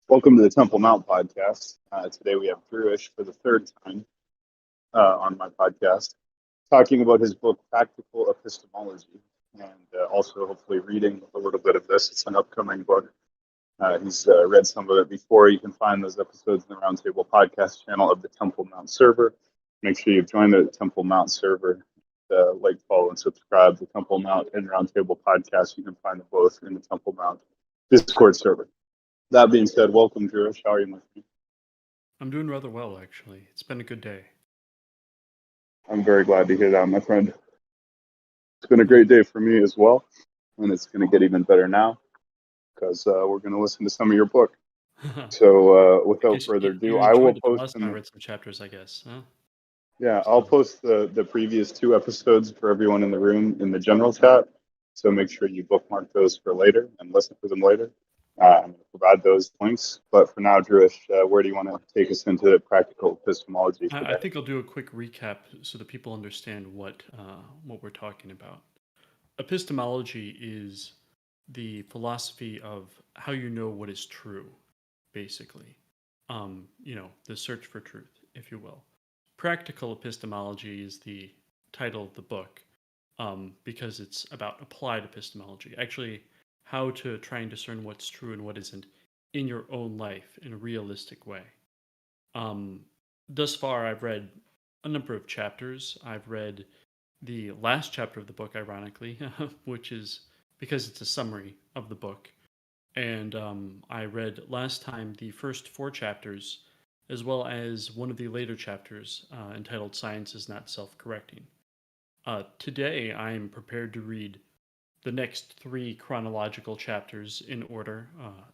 Welcome to the Temple Mount podcast. Today we have Drewish for the third time on my podcast, talking about his book, Practical Epistemology, and also hopefully reading a little bit of this. It's an upcoming book. He's read some of it before. You can find those episodes in the Roundtable podcast channel of the Temple Mount server. Make sure you've joined the Temple Mount server. Like, follow, and subscribe to Temple Mount and Roundtable podcast. You can find them both in the Temple Mount Discord server. That being said, welcome, Drewish. How are you, my friend? I'm doing rather well, actually. It's been a good day. I'm very glad to hear that, my friend. It's been a great day for me as well, and it's going to get even better now because we're going to listen to some of your book. So, without further ado, You I will enjoyed it the post last time I read some chapters, I guess. Huh? Yeah, I'll post the previous two episodes for everyone in the room in the general chat. So make sure you bookmark those for later and listen to them later. I'm going to provide those links. But for now, Drewish, where do you want to take us into practical epistemology I today? think I'll do a quick recap so that people understand what we're talking about. Epistemology is the philosophy of how you know what is true, basically. The search for truth, if you will. Practical epistemology is the title of the book because it's about applied epistemology. Actually, how to try and discern what's true and what isn't in your own life in a realistic way. Um, Thus far, I've read a number of chapters. I've read the last chapter of the book, ironically, which is because it's a summary of the book. And I read last time the first 4 chapters, as well as one of the later chapters entitled Science is Not Self Correcting. Today, I am prepared to read the next 3 chronological chapters in order,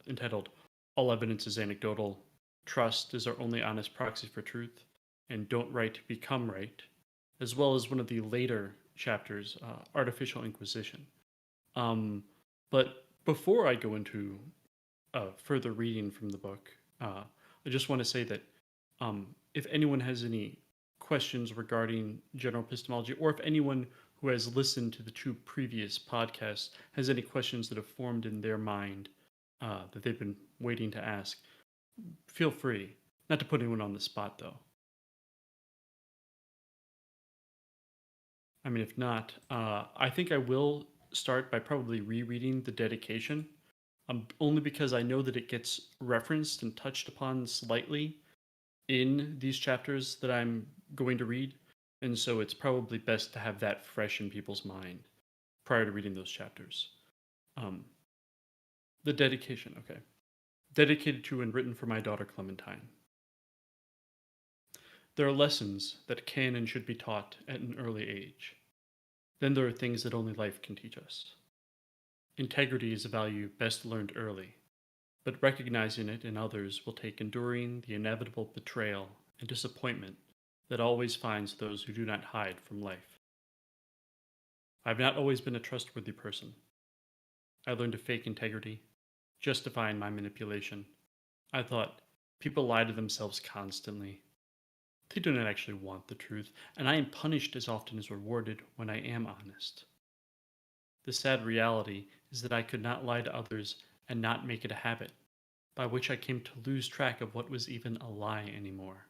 entitled All Evidence is Anecdotal, Trust is Our Only Honest Proxy for Truth, and Don't Right Become Right, as well as one of the later chapters, Artificial Inquisition. But before I go into further reading from the book, I just want to say that if anyone has any questions regarding general epistemology, or if anyone who has listened to the 2 previous podcasts has any questions that have formed in their mind that they've been waiting to ask, feel free. Not to put anyone on the spot, though. I mean, if not, I think I will start by probably rereading the dedication, only because I know that it gets referenced and touched upon slightly in these chapters that I'm going to read, and so it's probably best to have that fresh in people's mind prior to reading those chapters. Um, the dedication, okay. Dedicated to and written for my daughter Clementine. There are lessons that can and should be taught at an early age. Then there are things that only life can teach us. Integrity is a value best learned early, but recognizing it in others will take enduring the inevitable betrayal and disappointment that always finds those who do not hide from life. I have not always been a trustworthy person. I learned to fake integrity, justifying my manipulation. I thought, people lie to themselves constantly. They do not actually want the truth, and I am punished as often as rewarded when I am honest. The sad reality is that I could not lie to others and not make it a habit, by which I came to lose track of what was even a lie anymore.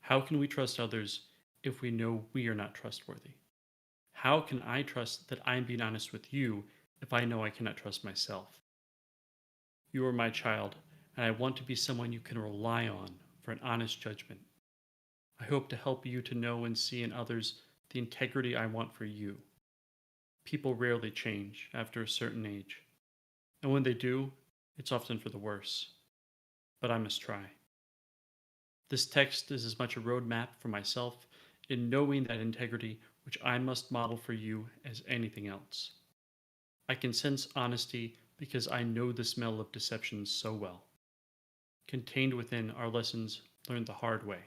How can we trust others if we know we are not trustworthy? How can I trust that I am being honest with you if I know I cannot trust myself? You are my child, and I want to be someone you can rely on for an honest judgment. I hope to help you to know and see in others the integrity I want for you. People rarely change after a certain age, and when they do, it's often for the worse. But I must try. This text is as much a roadmap for myself in knowing that integrity which I must model for you as anything else. I can sense honesty because I know the smell of deception so well. Contained within are lessons learned the hard way,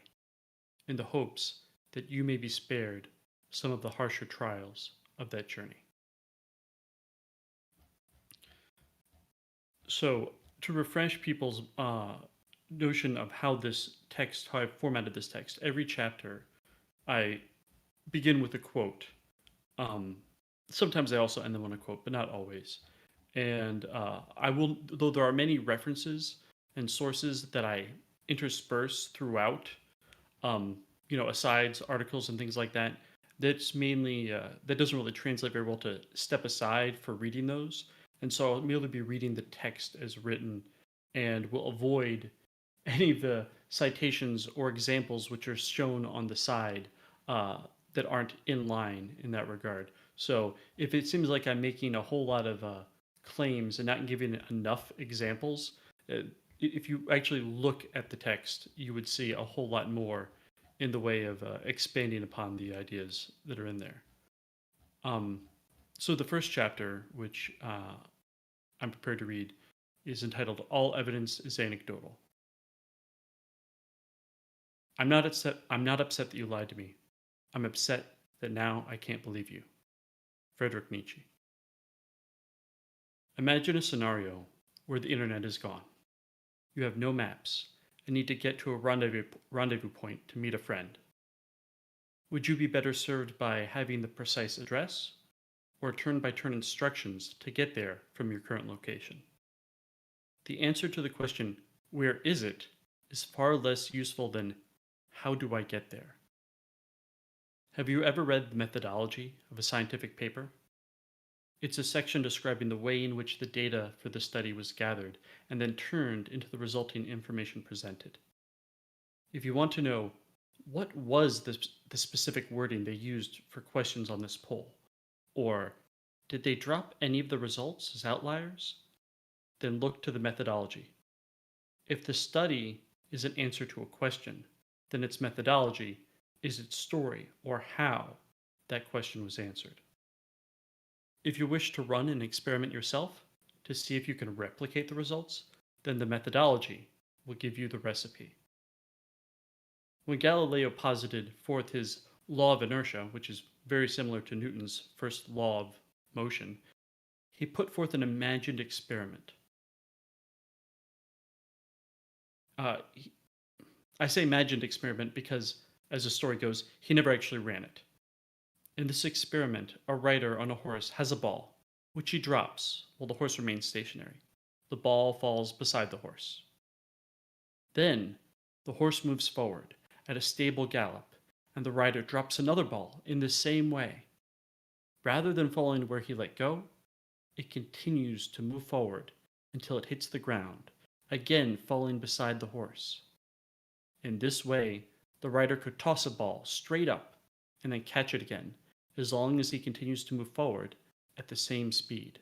in the hopes that you may be spared some of the harsher trials of that journey. So, to refresh people's notion of how I formatted this text, every chapter I begin with a quote. Um, Sometimes I also end them on a quote, but not always. And I will, though there are many references, and sources that I intersperse throughout, asides, articles, and things like that. That's mainly that doesn't really translate very well to step aside for reading those, and so I'll merely be reading the text as written, and will avoid any of the citations or examples which are shown on the side that aren't in line in that regard. So if it seems like I'm making a whole lot of claims and not giving enough examples, uh, if you actually look at the text, you would see a whole lot more in the way of expanding upon the ideas that are in there. Um, so the first chapter, which I'm prepared to read, is entitled "All Evidence is Anecdotal." I'm not upset that you lied to me. I'm upset that now I can't believe you. Friedrich Nietzsche. Imagine a scenario where the internet is gone. You have no maps and need to get to a rendezvous point to meet a friend. Would you be better served by having the precise address or turn-by-turn instructions to get there from your current location? The answer to the question, where is it, is far less useful than how do I get there? Have you ever read the methodology of a scientific paper? It's a section describing the way in which the data for the study was gathered and then turned into the resulting information presented. If you want to know what was the specific wording they used for questions on this poll, or did they drop any of the results as outliers, then look to the methodology. If the study is an answer to a question, then its methodology is its story or how that question was answered. If you wish to run an experiment yourself to see if you can replicate the results, then the methodology will give you the recipe. When Galileo posited forth his law of inertia, which is very similar to Newton's first law of motion, he put forth an imagined experiment. I say imagined experiment because, as the story goes, he never actually ran it. In this experiment, a rider on a horse has a ball, which he drops while the horse remains stationary. The ball falls beside the horse. Then, the horse moves forward at a stable gallop, and the rider drops another ball in the same way. Rather than falling where he let go, it continues to move forward until it hits the ground, again falling beside the horse. In this way, the rider could toss a ball straight up and then catch it again, as long as he continues to move forward at the same speed.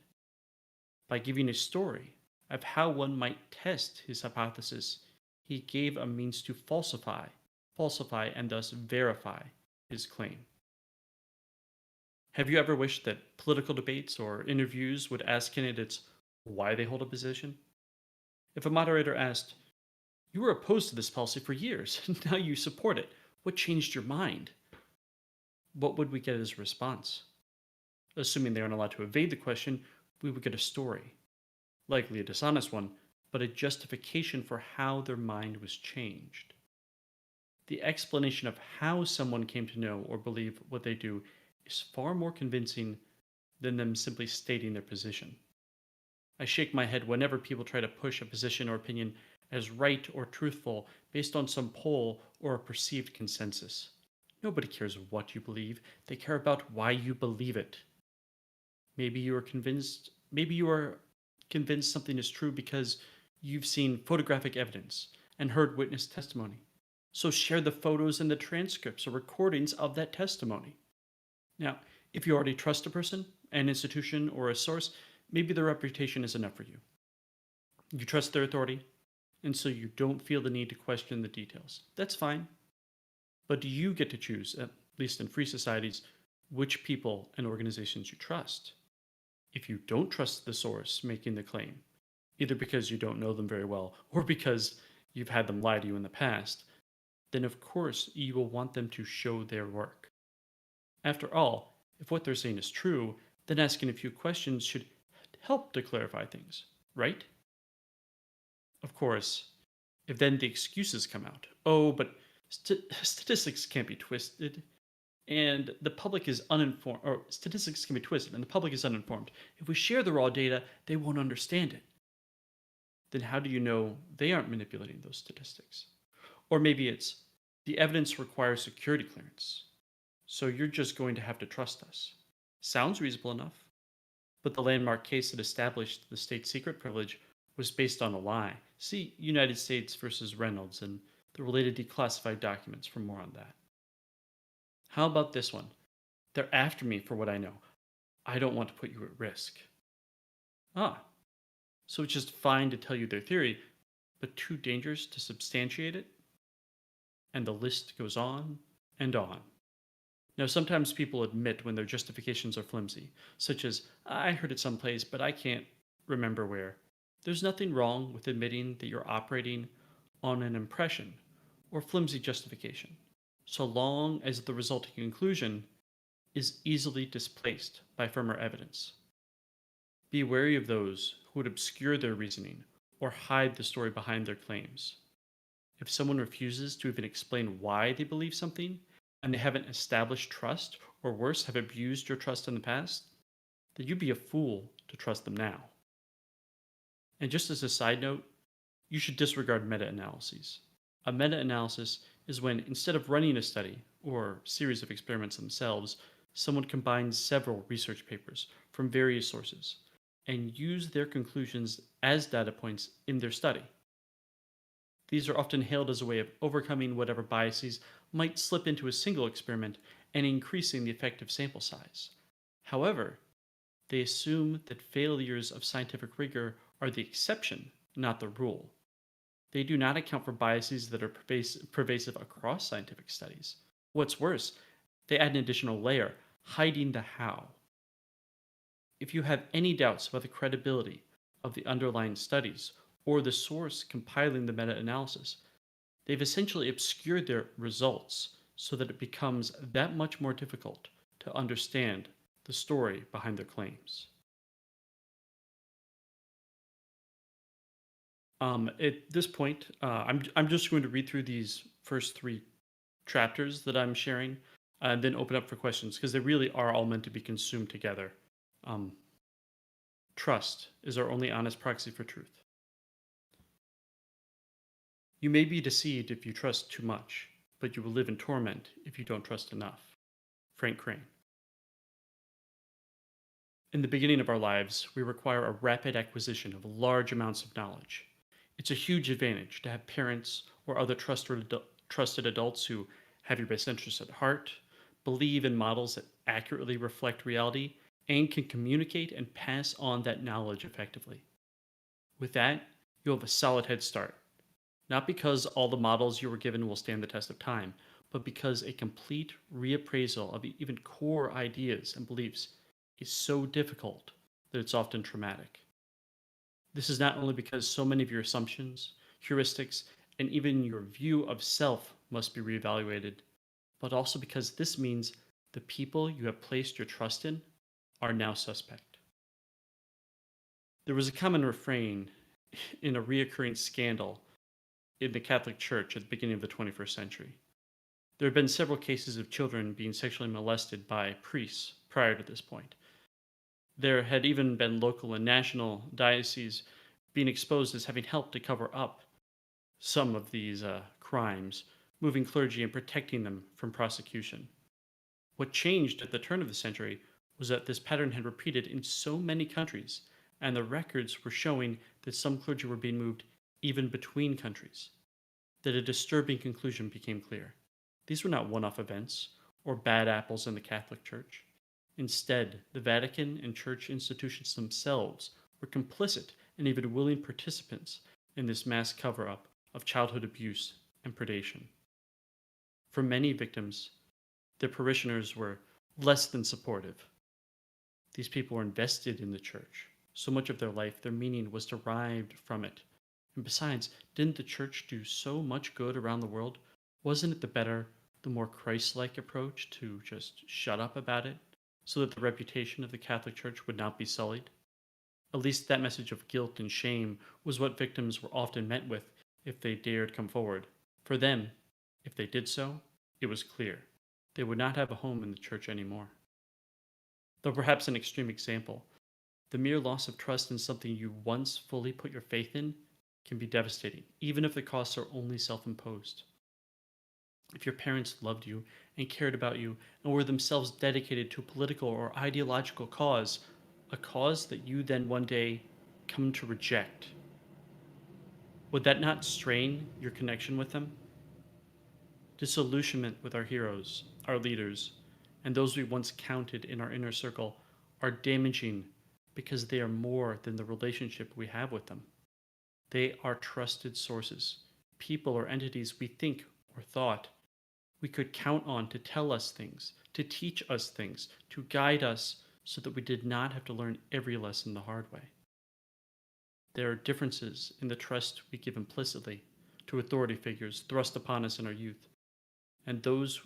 By giving a story of how one might test his hypothesis, he gave a means to falsify, and thus verify his claim. Have you ever wished that political debates or interviews would ask candidates why they hold a position? If a moderator asked, "You were opposed to this policy for years, and now you support it. What changed your mind?" What would we get as a response? Assuming they aren't allowed to evade the question, we would get a story. Likely a dishonest one, but a justification for how their mind was changed. The explanation of how someone came to know or believe what they do is far more convincing than them simply stating their position. I shake my head whenever people try to push a position or opinion as right or truthful based on some poll or a perceived consensus. Nobody cares what you believe, they care about why you believe it. Maybe you are convinced something is true because you've seen photographic evidence and heard witness testimony. So share the photos and the transcripts or recordings of that testimony. Now, if you already trust a person, an institution, or a source, maybe their reputation is enough for you. You trust their authority, and so you don't feel the need to question the details. That's fine. But do you get to choose, at least in free societies, which people and organizations you trust? If you don't trust the source making the claim, either because you don't know them very well or because you've had them lie to you in the past, then of course you will want them to show their work. After all, if what they're saying is true, then asking a few questions should help to clarify things, right? Of course, if then the excuses come out, oh, but statistics can't be twisted, and the public is uninformed, or statistics can be twisted, and the public is uninformed. If we share the raw data, they won't understand it. then how do you know they aren't manipulating those statistics? Or maybe it's the evidence requires security clearance, so you're just going to have to trust us. Sounds reasonable enough, but the landmark case that established the state secret privilege was based on a lie. See United States versus Reynolds and the related declassified documents for more on that. How about this one? They're after me for what I know. I don't want to put you at risk. Ah, so it's just fine to tell you their theory, but too dangerous to substantiate it? And the list goes on and on. Now, sometimes people admit when their justifications are flimsy, such as, I heard it someplace, but I can't remember where. There's nothing wrong with admitting that you're operating on an impression or flimsy justification, so long as the resulting conclusion is easily displaced by firmer evidence. Be wary of those who would obscure their reasoning or hide the story behind their claims. If someone refuses to even explain why they believe something, and they haven't established trust, or worse, have abused your trust in the past, then you'd be a fool to trust them now. And just as a side note, you should disregard meta analyses. A meta analysis is when, instead of running a study or series of experiments themselves, someone combines several research papers from various sources and use their conclusions as data points in their study. These are often hailed as a way of overcoming whatever biases might slip into a single experiment and increasing the effective sample size. However, they assume that failures of scientific rigor are the exception, not the rule. They do not account for biases that are pervasive across scientific studies. What's worse, they add an additional layer, hiding the how. If you have any doubts about the credibility of the underlying studies or the source compiling the meta analysis, they've essentially obscured their results so that it becomes that much more difficult to understand the story behind their claims. At this point, I'm just going to read through these first three chapters that I'm sharing, and then open up for questions because they really are all meant to be consumed together. Um, Trust is our only honest proxy for truth. You may be deceived if you trust too much, but you will live in torment if you don't trust enough. Frank Crane. In the beginning of our lives, we require a rapid acquisition of large amounts of knowledge. It's a huge advantage to have parents or other trusted adults who have your best interests at heart, believe in models that accurately reflect reality, and can communicate and pass on that knowledge effectively. With that, you'll have a solid head start. Not because all the models you were given will stand the test of time, but because a complete reappraisal of even core ideas and beliefs is so difficult that it's often traumatic. This is not only because so many of your assumptions, heuristics, and even your view of self must be reevaluated, but also because this means the people you have placed your trust in are now suspect. There was a common refrain in a reoccurring scandal in the Catholic Church at the beginning of the 21st century. There have been several cases of children being sexually molested by priests prior to this point. There had even been local and national dioceses being exposed as having helped to cover up some of these crimes, moving clergy and protecting them from prosecution. What changed at the turn of the century was that this pattern had repeated in so many countries, and the records were showing that some clergy were being moved even between countries, that a disturbing conclusion became clear. These were not one-off events or bad apples in the Catholic Church. Instead, the Vatican and church institutions themselves were complicit and even willing participants in this mass cover-up of childhood abuse and predation. For many victims, their parishioners were less than supportive. These people were invested in the church. So much of their life, their meaning was derived from it. And besides, didn't the church do so much good around the world? Wasn't it the better, the more Christ-like approach to just shut up about it so that the reputation of the Catholic Church would not be sullied? At least that message of guilt and shame was what victims were often met with if they dared come forward. For them, if they did so, it was clear. They would not have a home in the church anymore. Though perhaps an extreme example, the mere loss of trust in something you once fully put your faith in can be devastating, even if the costs are only self imposed. If your parents loved you and cared about you and were themselves dedicated to a political or ideological cause, a cause that you then one day come to reject, would that not strain your connection with them? Disillusionment with our heroes, our leaders, and those we once counted in our inner circle are damaging because they are more than the relationship we have with them. They are trusted sources, people or entities we think or thought we could count on to tell us things, to teach us things, to guide us so that we did not have to learn every lesson the hard way. There are differences in the trust we give implicitly to authority figures thrust upon us in our youth, and those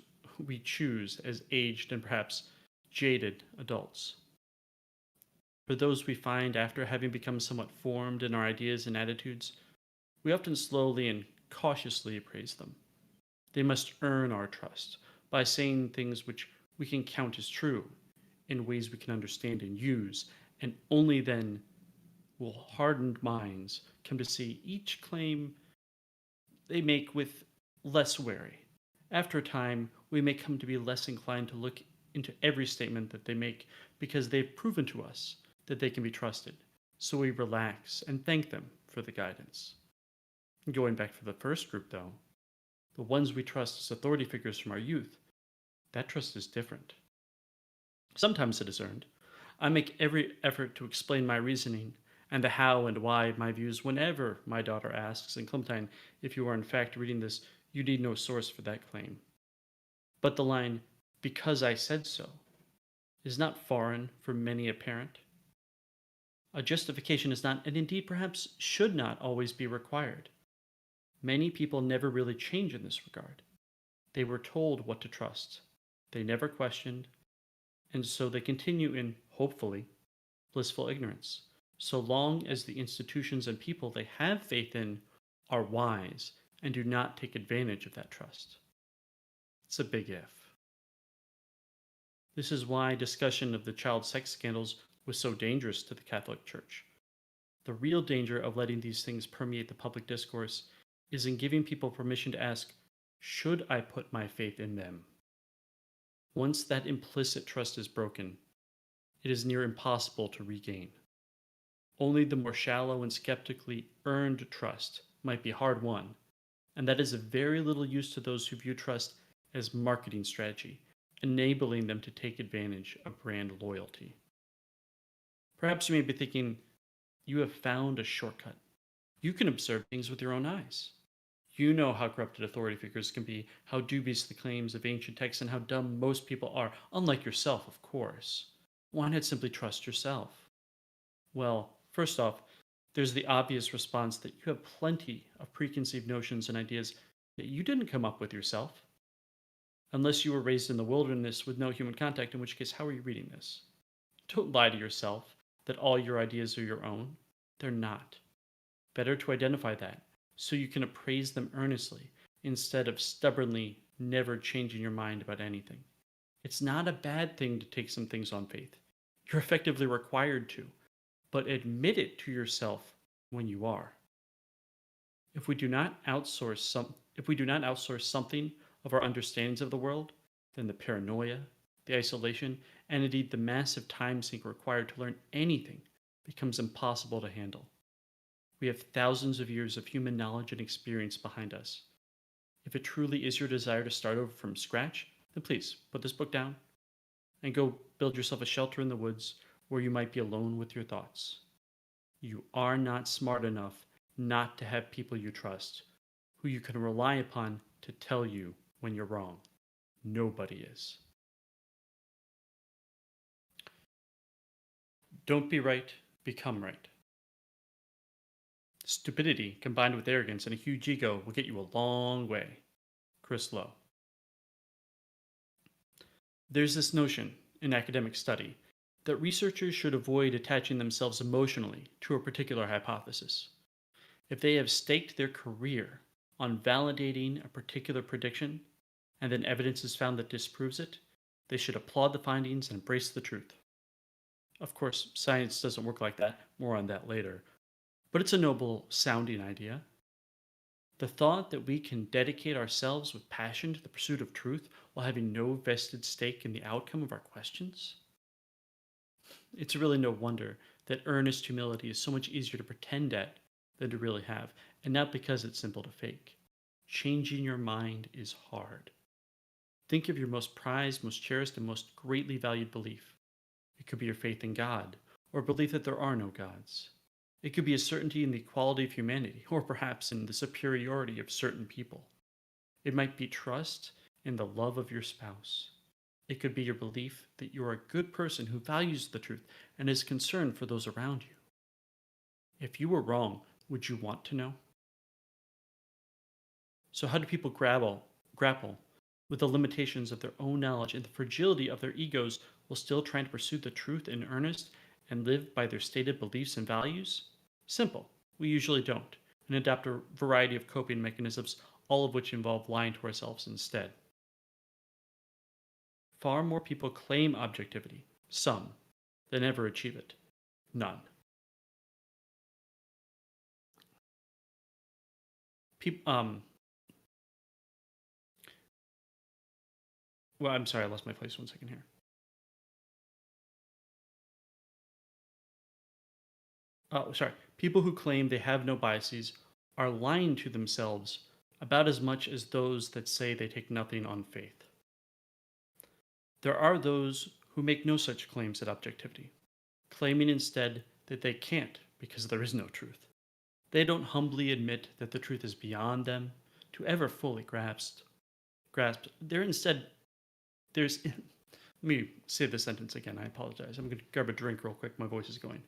we choose as aged and perhaps jaded adults. For those we find after having become somewhat formed in our ideas and attitudes, we often slowly and cautiously appraise them. They must earn our trust by saying things which we can count as true in ways we can understand and use, and only then will hardened minds come to see each claim they make with less wary. After a time, we may come to be less inclined to look into every statement that they make because they've proven to us that they can be trusted. So we relax and thank them for the guidance. Going back to the first group, though, the ones we trust as authority figures from our youth, that trust is different. Sometimes it is earned. I make every effort to explain my reasoning and the how and why of my views whenever my daughter asks, and Clementine, if you are in fact reading this, you need no source for that claim. But the line, because I said so, is not foreign for many a parent. A justification is not, and indeed perhaps should not always be required. Many people never really change in this regard. They were told what to trust. They never questioned, and so they continue in, hopefully, blissful ignorance, so long as the institutions and people they have faith in are wise and do not take advantage of that trust. It's a big if. This is why discussion of the child sex scandals was so dangerous to the Catholic Church. The real danger of letting these things permeate the public discourse is in giving people permission to ask, should I put my faith in them? Once that implicit trust is broken, it is near impossible to regain. Only the more shallow and skeptically earned trust might be hard won, and that is of very little use to those who view trust as marketing strategy, enabling them to take advantage of brand loyalty. Perhaps you may be thinking, you have found a shortcut. You can observe things with your own eyes. You know how corrupted authority figures can be, how dubious the claims of ancient texts, and how dumb most people are, unlike yourself, of course. Why not simply trust yourself? Well, first off, there's the obvious response that you have plenty of preconceived notions and ideas that you didn't come up with yourself. Unless you were raised in the wilderness with no human contact, in which case, how are you reading this? Don't lie to yourself that all your ideas are your own. They're not. Better to identify that so you can appraise them earnestly instead of stubbornly never changing your mind about anything. It's not a bad thing to take some things on faith. You're effectively required to, but admit it to yourself when you are. If we do not outsource something of our understandings of the world, then the paranoia, the isolation, and indeed the massive time sink required to learn anything becomes impossible to handle. We have thousands of years of human knowledge and experience behind us. If it truly is your desire to start over from scratch, then please put this book down and go build yourself a shelter in the woods where you might be alone with your thoughts. You are not smart enough not to have people you trust, who you can rely upon to tell you when you're wrong. Nobody is. Don't be right, become right. Stupidity combined with arrogance and a huge ego will get you a long way. Chris Lowe. There's this notion in academic study that researchers should avoid attaching themselves emotionally to a particular hypothesis. If they have staked their career on validating a particular prediction, and then evidence is found that disproves it, they should applaud the findings and embrace the truth. Of course, science doesn't work like that. More on that later. But it's a noble sounding idea. The thought that we can dedicate ourselves with passion to the pursuit of truth while having no vested stake in the outcome of our questions? It's really no wonder that earnest humility is so much easier to pretend at than to really have, and not because it's simple to fake. Changing your mind is hard. Think of your most prized, most cherished, and most greatly valued belief. It could be your faith in God, or belief that there are no gods. It could be a certainty in the equality of humanity, or perhaps in the superiority of certain people. It might be trust in the love of your spouse. It could be your belief that you are a good person who values the truth and is concerned for those around you. If you were wrong, would you want to know? So, how do people grapple with the limitations of their own knowledge and the fragility of their egos while still trying to pursue the truth in earnest and live by their stated beliefs and values? Simple. We usually don't, and adopt a variety of coping mechanisms, all of which involve lying to ourselves instead. Far more people claim objectivity, some, than ever achieve it. None. Peop well, I'm sorry, I lost my place 1 second here. Oh, sorry. People who claim they have no biases are lying to themselves about as much as those that say they take nothing on faith. There are those who make no such claims at objectivity, claiming instead that they can't because there is no truth. They don't humbly admit that the truth is beyond them to ever fully grasp. They're instead there's let me say this sentence again. I apologize. I'm going to grab a drink real quick. My voice is going.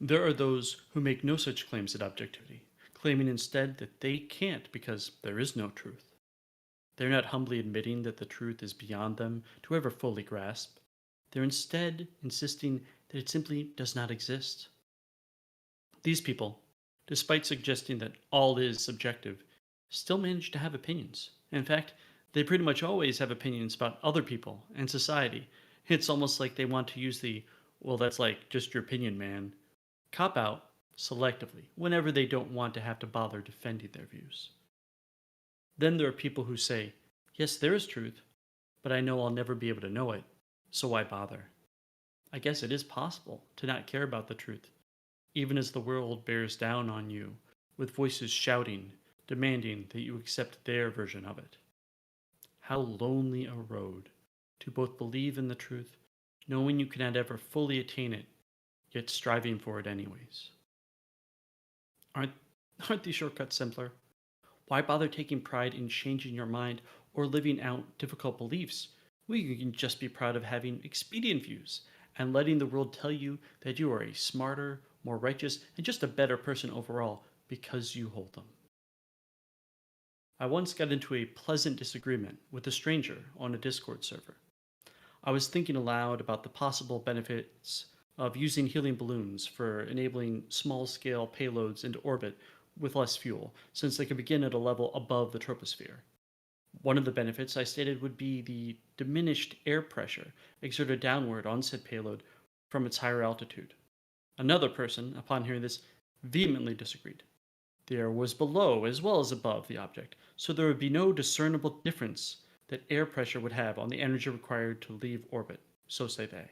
There are those who make no such claims at objectivity, claiming instead that they can't because there is no truth. They're not humbly admitting that the truth is beyond them to ever fully grasp. They're instead insisting that it simply does not exist. These people, despite suggesting that all is subjective, still manage to have opinions. In fact, they pretty much always have opinions about other people and society. It's almost like they want to use the, well, that's like just your opinion, man, cop out selectively whenever they don't want to have to bother defending their views. Then there are people who say, yes, there is truth, but I know I'll never be able to know it, so why bother? I guess it is possible to not care about the truth, even as the world bears down on you, with voices shouting, demanding that you accept their version of it. How lonely a road to both believe in the truth, knowing you cannot ever fully attain it, yet striving for it anyways. Aren't, aren't these shortcuts simpler? Why bother taking pride in changing your mind or living out difficult beliefs? We can just be proud of having expedient views and letting the world tell you that you are a smarter, more righteous, and just a better person overall because you hold them. I once got into a pleasant disagreement with a stranger on a Discord server. I was thinking aloud about the possible benefits of using helium balloons for enabling small-scale payloads into orbit with less fuel, since they could begin at a level above the troposphere. One of the benefits I stated would be the diminished air pressure exerted downward on said payload from its higher altitude. Another person, upon hearing this, vehemently disagreed. The air was below as well as above the object, so there would be no discernible difference that air pressure would have on the energy required to leave orbit, so say they.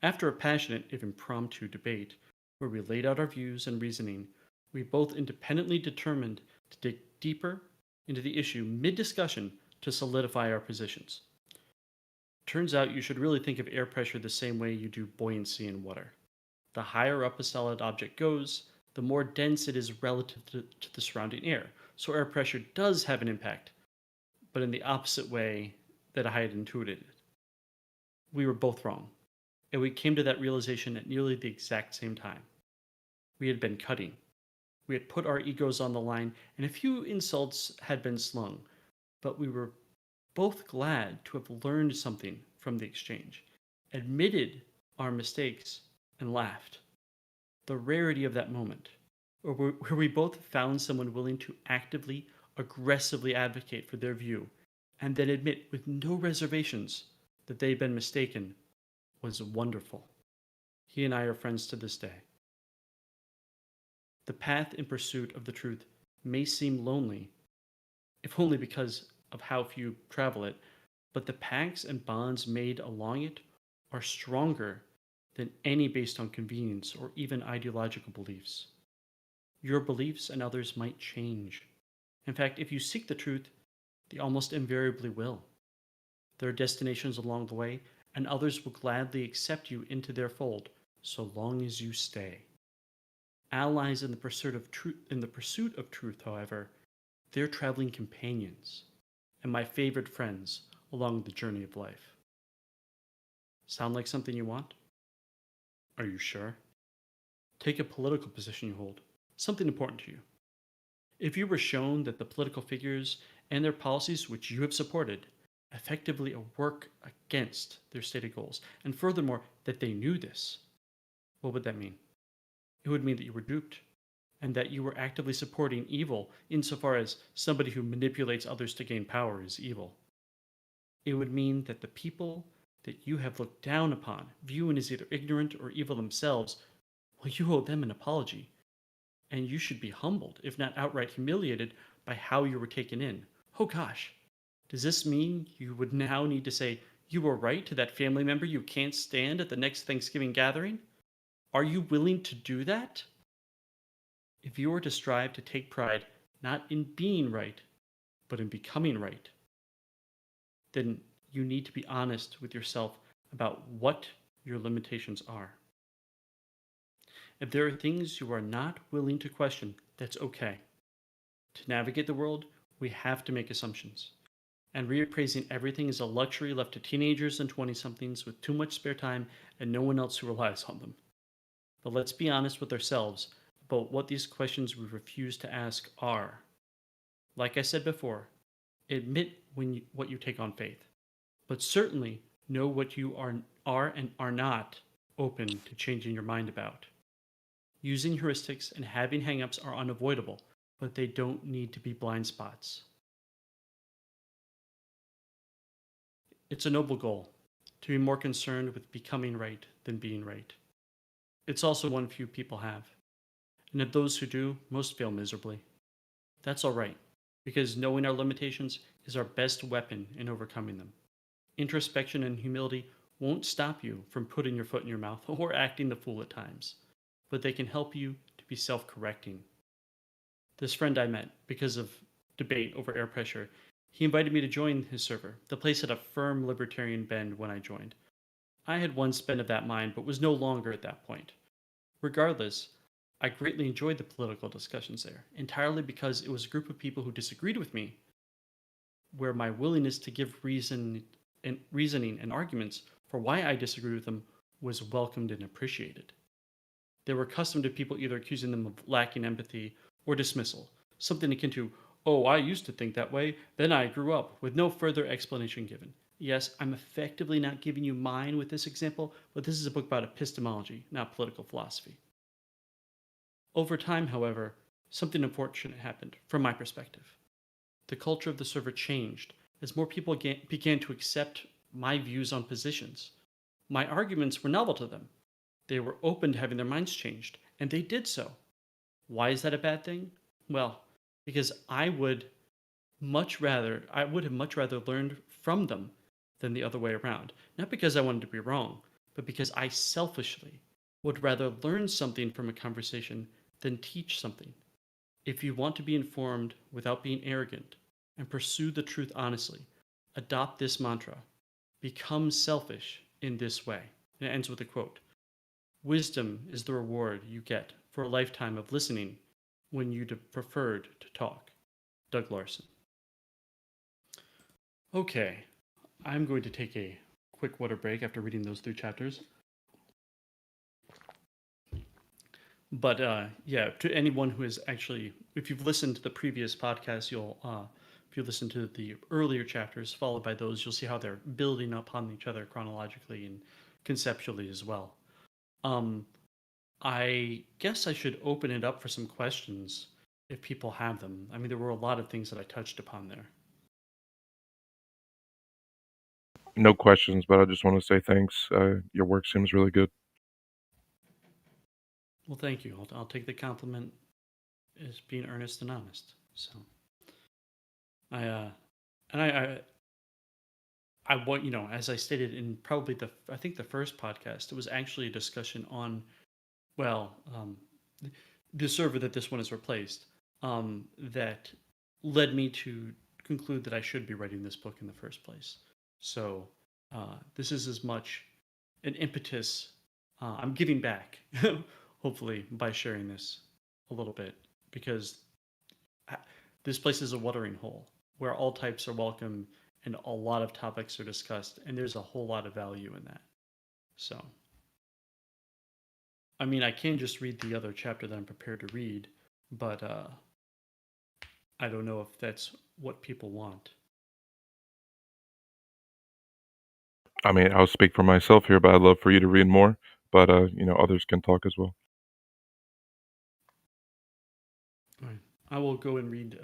After a passionate, if impromptu, debate, where we laid out our views and reasoning, we both independently determined to dig deeper into the issue mid-discussion to solidify our positions. Turns out you should really think of air pressure the same way you do buoyancy in water. The higher up a solid object goes, the more dense it is relative to the surrounding air, so air pressure does have an impact, but in the opposite way that I had intuited. We were both wrong, and we came to that realization at nearly the exact same time. We had been cutting. We had put our egos on the line, and a few insults had been slung, but we were both glad to have learned something from the exchange, admitted our mistakes, and laughed. The rarity of that moment, where we both found someone willing to actively, aggressively advocate for their view, and then admit with no reservations that they had been mistaken, was wonderful. He and I are friends to this day. The path in pursuit of the truth may seem lonely, if only because of how few travel it, but the pacts and bonds made along it are stronger than any based on convenience or even ideological beliefs. Your beliefs and others might change. In fact, if you seek the truth, they almost invariably will. There are destinations along the way, and others will gladly accept you into their fold so long as you stay. Allies in the pursuit of truth, however, they're traveling companions and my favorite friends along the journey of life. Sound like something you want? Are you sure? Take a political position you hold, something important to you. If you were shown that the political figures and their policies which you have supported effectively work against their stated goals, and furthermore, that they knew this, what would that mean? It would mean that you were duped and that you were actively supporting evil insofar as somebody who manipulates others to gain power is evil. It would mean that the people that you have looked down upon, viewing as either ignorant or evil themselves, well, you owe them an apology. And you should be humbled, if not outright humiliated, by how you were taken in. Oh gosh, does this mean you would now need to say you were right to that family member you can't stand at the next Thanksgiving gathering? Are you willing to do that? If you were to strive to take pride not in being right, but in becoming right, then you need to be honest with yourself about what your limitations are. If there are things you are not willing to question, that's okay. To navigate the world, we have to make assumptions. And reappraising everything is a luxury left to teenagers and 20-somethings with too much spare time and no one else who relies on them. But let's be honest with ourselves about what these questions we refuse to ask are. Like I said before, admit what you take on faith, but certainly know what you are and are not open to changing your mind about. Using heuristics and having hangups are unavoidable, but they don't need to be blind spots. It's a noble goal to be more concerned with becoming right than being right. It's also one few people have, and of those who do, most fail miserably. That's all right, because knowing our limitations is our best weapon in overcoming them. Introspection and humility won't stop you from putting your foot in your mouth or acting the fool at times, but they can help you to be self-correcting. This friend I met because of debate over air pressure, he invited me to join his server. The place had a firm libertarian bend when I joined. I had once been of that mind, but was no longer at that point. Regardless, I greatly enjoyed the political discussions there, entirely because it was a group of people who disagreed with me, where my willingness to give reasoning and arguments for why I disagree with them was welcomed and appreciated. They were accustomed to people either accusing them of lacking empathy or dismissal, something akin to, oh, I used to think that way, then I grew up, with no further explanation given. Yes, I'm effectively not giving you mine with this example, but this is a book about epistemology, not political philosophy. Over time, however, something unfortunate happened, from my perspective. The culture of the server changed as more people began to accept my views on positions. My arguments were novel to them. They were open to having their minds changed, and they did so. Why is that a bad thing? Well, because I would have much rather learned from them than the other way around. Not because I wanted to be wrong, but because I selfishly would rather learn something from a conversation than teach something. If you want to be informed without being arrogant and pursue the truth honestly, adopt this mantra. Become selfish in this way. And it ends with a quote. Wisdom is the reward you get for a lifetime of listening when you preferred to talk. Doug Larson. Okay, I'm going to take a quick water break after reading those 3 chapters. But yeah, to anyone who has actually, if you've listened to the previous podcast, if you listen to the earlier chapters followed by those, you'll see how they're building upon each other chronologically and conceptually as well. I guess I should open it up for some questions if people have them. I mean, there were a lot of things that I touched upon there. No questions, but I just want to say thanks. Your work seems really good. Well, thank you. I'll take the compliment as being earnest and honest. So I and I want, as I stated in probably I think the first podcast, it was actually a discussion on, well, the server that this one has replaced, that led me to conclude that I should be writing this book in the first place. So this is as much an impetus. I'm giving back, hopefully, by sharing this a little bit, because this place is a watering hole where all types are welcome and a lot of topics are discussed, and there's a whole lot of value in that. So, I mean, I can just read the other chapter that I'm prepared to read, but I don't know if that's what people want. I mean, I'll speak for myself here, but I'd love for you to read more. But others can talk as well. All right. I will go and read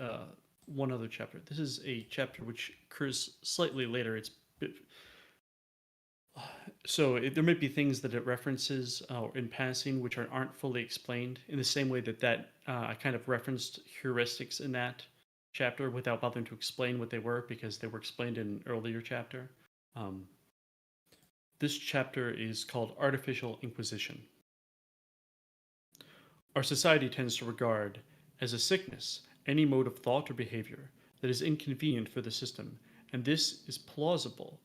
one other chapter. This is a chapter which occurs slightly later. There might be things that it references in passing which aren't fully explained in the same way that I kind of referenced heuristics in that chapter without bothering to explain what they were because they were explained in an earlier chapter. This chapter is called Artificial Inquisition. Our society tends to regard as a sickness any mode of thought or behavior that is inconvenient for the system, and this is plausible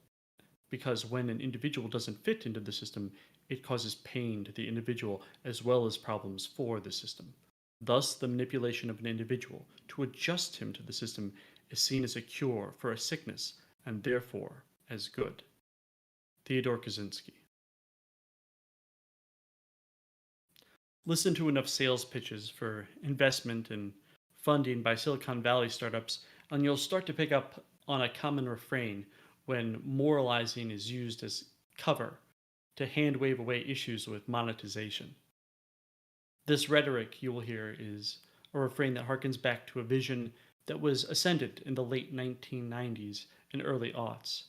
because when an individual doesn't fit into the system, it causes pain to the individual as well as problems for the system. Thus, the manipulation of an individual to adjust him to the system is seen as a cure for a sickness and therefore as good. Theodore Kaczynski. Listen to enough sales pitches for investment and funding by Silicon Valley startups, and you'll start to pick up on a common refrain when moralizing is used as cover to hand wave away issues with monetization. This rhetoric you will hear is a refrain that harkens back to a vision that was ascendant in the late 1990s and early aughts.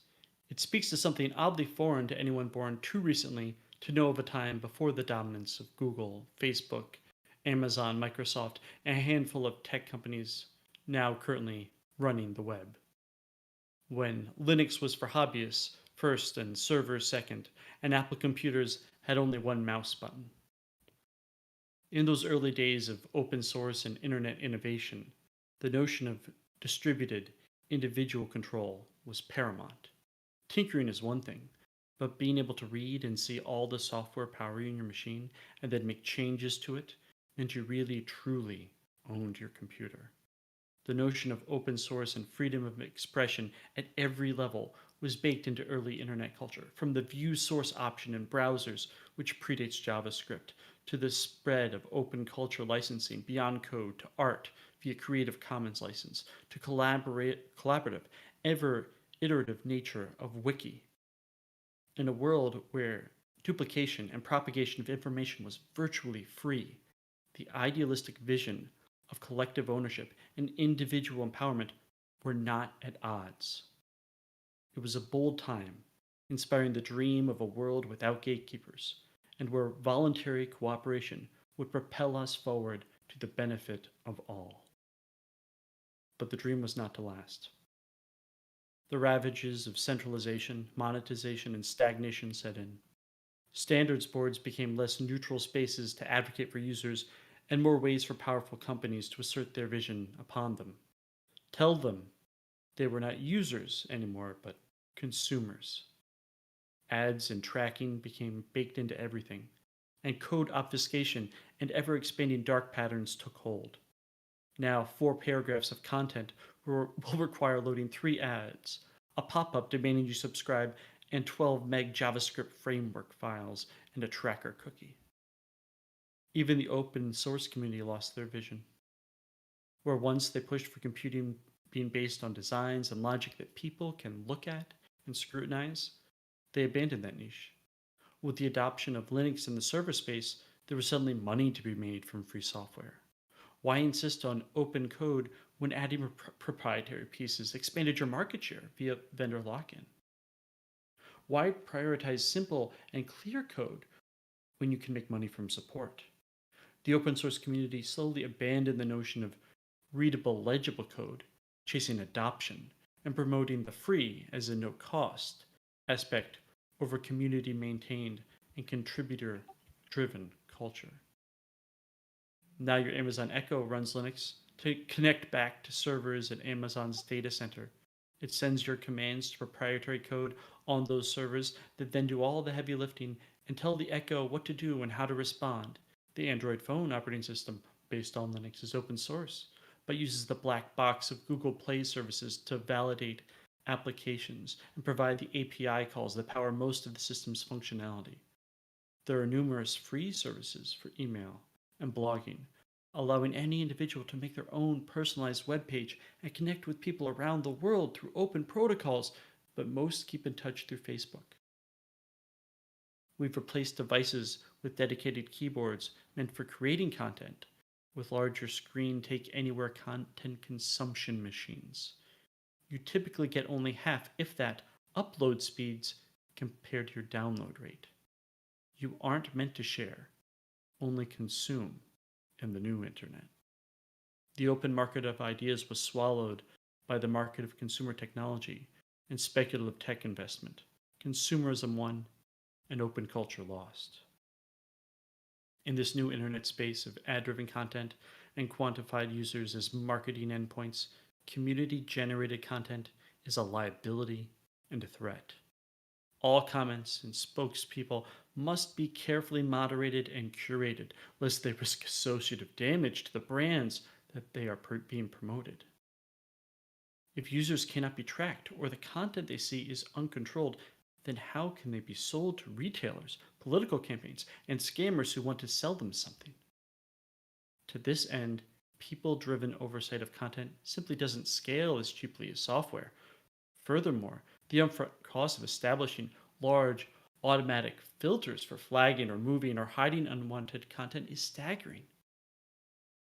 It speaks to something oddly foreign to anyone born too recently to know of a time before the dominance of Google, Facebook, Amazon, Microsoft, and a handful of tech companies now currently running the web. When Linux was for hobbyists first and servers second, and Apple computers had only one mouse button. In those early days of open source and internet innovation, the notion of distributed individual control was paramount. Tinkering is one thing, but being able to read and see all the software powering your machine and then make changes to it meant you really truly owned your computer. The notion of open source and freedom of expression at every level was baked into early internet culture, from the view source option in browsers, which predates JavaScript, to the spread of open culture licensing beyond code to art via Creative Commons license, to collaborative, ever iterative nature of wiki. In a world where duplication and propagation of information was virtually free, the idealistic vision of collective ownership and individual empowerment were not at odds. It was a bold time, inspiring the dream of a world without gatekeepers, and where voluntary cooperation would propel us forward to the benefit of all. But the dream was not to last. The ravages of centralization, monetization, and stagnation set in. Standards boards became less neutral spaces to advocate for users and more ways for powerful companies to assert their vision upon them. Tell them they were not users anymore, but consumers. Ads and tracking became baked into everything, and code obfuscation and ever-expanding dark patterns took hold. Now, 4 paragraphs of content will require loading 3 ads, a pop-up demanding you subscribe, and 12 meg JavaScript framework files and a tracker cookie. Even the open source community lost their vision. Where once they pushed for computing being based on designs and logic that people can look at and scrutinize, they abandoned that niche. With the adoption of Linux in the server space, there was suddenly money to be made from free software. Why insist on open code when adding proprietary pieces expanded your market share via vendor lock-in? Why prioritize simple and clear code when you can make money from support? The open source community slowly abandoned the notion of readable, legible code, chasing adoption, and promoting the free, as in no cost, aspect over community maintained and contributor driven culture. Now your Amazon Echo runs Linux to connect back to servers at Amazon's data center. It sends your commands to proprietary code on those servers that then do all the heavy lifting and tell the Echo what to do and how to respond. The Android phone operating system, based on Linux, is open source, but uses the black box of Google Play services to validate applications and provide the API calls that power most of the system's functionality. There are numerous free services for email and blogging, allowing any individual to make their own personalized web page and connect with people around the world through open protocols, but most keep in touch through Facebook. We've replaced devices with dedicated keyboards meant for creating content with larger screen take-anywhere content consumption machines. You typically get only half, if that, upload speeds compared to your download rate. You aren't meant to share, only consume in the new internet. The open market of ideas was swallowed by the market of consumer technology and speculative tech investment. Consumerism won and open culture lost. In this new internet space of ad-driven content and quantified users as marketing endpoints, community-generated content is a liability and a threat. All comments and spokespeople must be carefully moderated and curated, lest they risk associative damage to the brands that they are being promoted. If users cannot be tracked or the content they see is uncontrolled, then how can they be sold to retailers, political campaigns, and scammers who want to sell them something? To this end, people-driven oversight of content simply doesn't scale as cheaply as software. Furthermore, the upfront cost of establishing large automatic filters for flagging, removing, or hiding unwanted content is staggering.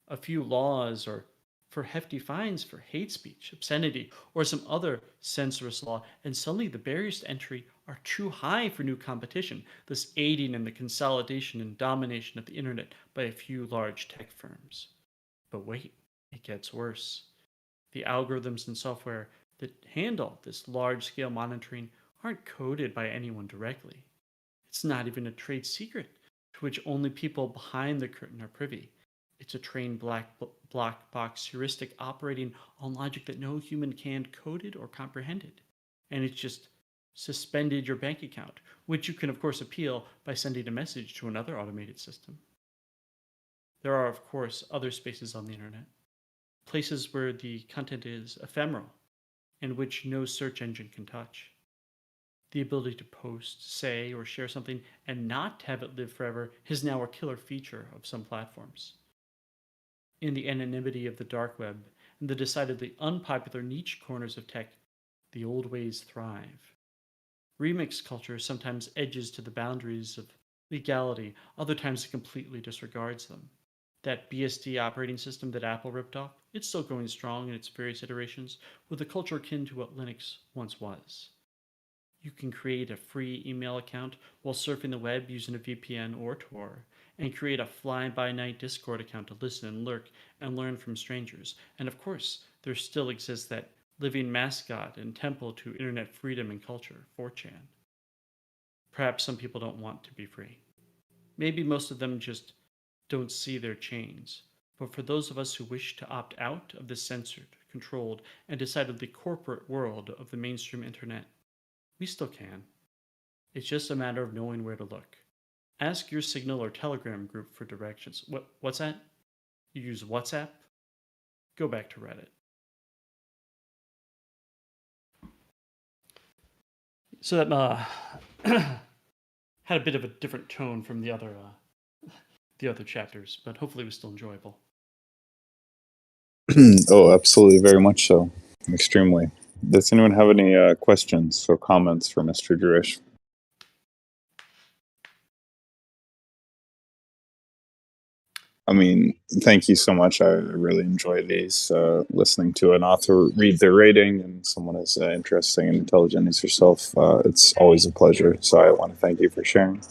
A few laws or for hefty fines for hate speech, obscenity, or some other censorous law, and suddenly the barriers to entry are too high for new competition, thus aiding in the consolidation and domination of the internet by a few large tech firms. But wait, it gets worse. The algorithms and software that handle this large-scale monitoring aren't coded by anyone directly. It's not even a trade secret to which only people behind the curtain are privy. It's a trained black box heuristic operating on logic that no human can coded or comprehended. And it's just suspended your bank account, which you can of course appeal by sending a message to another automated system. There are of course other spaces on the internet, places where the content is ephemeral and which no search engine can touch. The ability to post, say, or share something and not have it live forever is now a killer feature of some platforms. In the anonymity of the dark web and the decidedly unpopular niche corners of tech, the old ways thrive. Remix culture sometimes edges to the boundaries of legality, other times it completely disregards them. That BSD operating system that Apple ripped off, it's still going strong in its various iterations, with a culture akin to what Linux once was. You can create a free email account while surfing the web using a VPN or Tor, and create a fly-by-night Discord account to listen and lurk and learn from strangers. And of course, there still exists that living mascot and temple to internet freedom and culture, 4chan. Perhaps some people don't want to be free. Maybe most of them just don't see their chains. But for those of us who wish to opt out of the censored, controlled, and decidedly corporate world of the mainstream internet, we still can. It's just a matter of knowing where to look. Ask your Signal or Telegram group for directions. What's that? You use WhatsApp? Go back to Reddit. So that had a bit of a different tone from the other chapters, but hopefully it was still enjoyable. Oh, absolutely, very much so. Extremely. Does anyone have any questions or comments for Mr. Drewish? I mean, thank you so much. I really enjoy these, listening to an author read their rating and someone as interesting and intelligent as yourself. It's always a pleasure. So I want to thank you for sharing.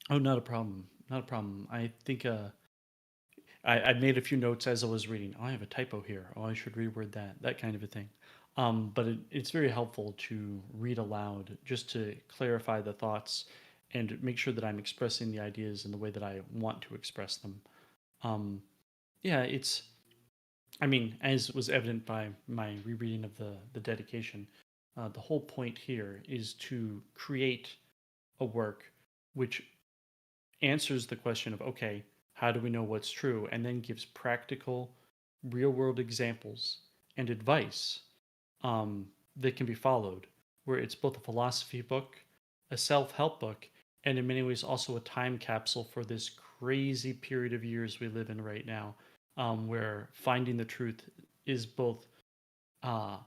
Oh, not a problem. Not a problem. I think I made a few notes as I was reading. Oh, I have a typo here. Oh, I should reword that kind of a thing. But it's very helpful to read aloud just to clarify the thoughts and make sure that I'm expressing the ideas in the way that I want to express them. Um, yeah, I mean, as was evident by my rereading of the dedication, the whole point here is to create a work which answers the question of, okay, how do we know what's true? And then gives practical, real world examples and advice that can be followed, where it's both a philosophy book, a self help book, and in many ways also a time capsule for this crazy period of years we live in right now, where finding the truth is both uh,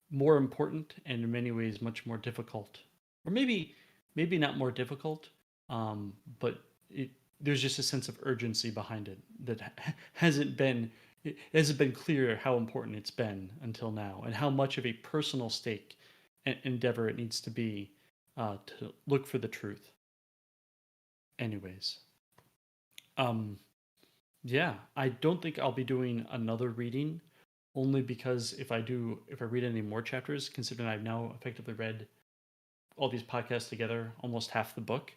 more important and in many ways much more difficult, or maybe not more difficult, but it, there's just a sense of urgency behind it that hasn't been it hasn't been clear how important it's been until now, and how much of a personal stake and endeavor it needs to be to look for the truth. Anyways, um, yeah, I don't think I'll be doing another reading, only because if I read any more chapters, considering I've now effectively read all these podcasts together, almost half the book,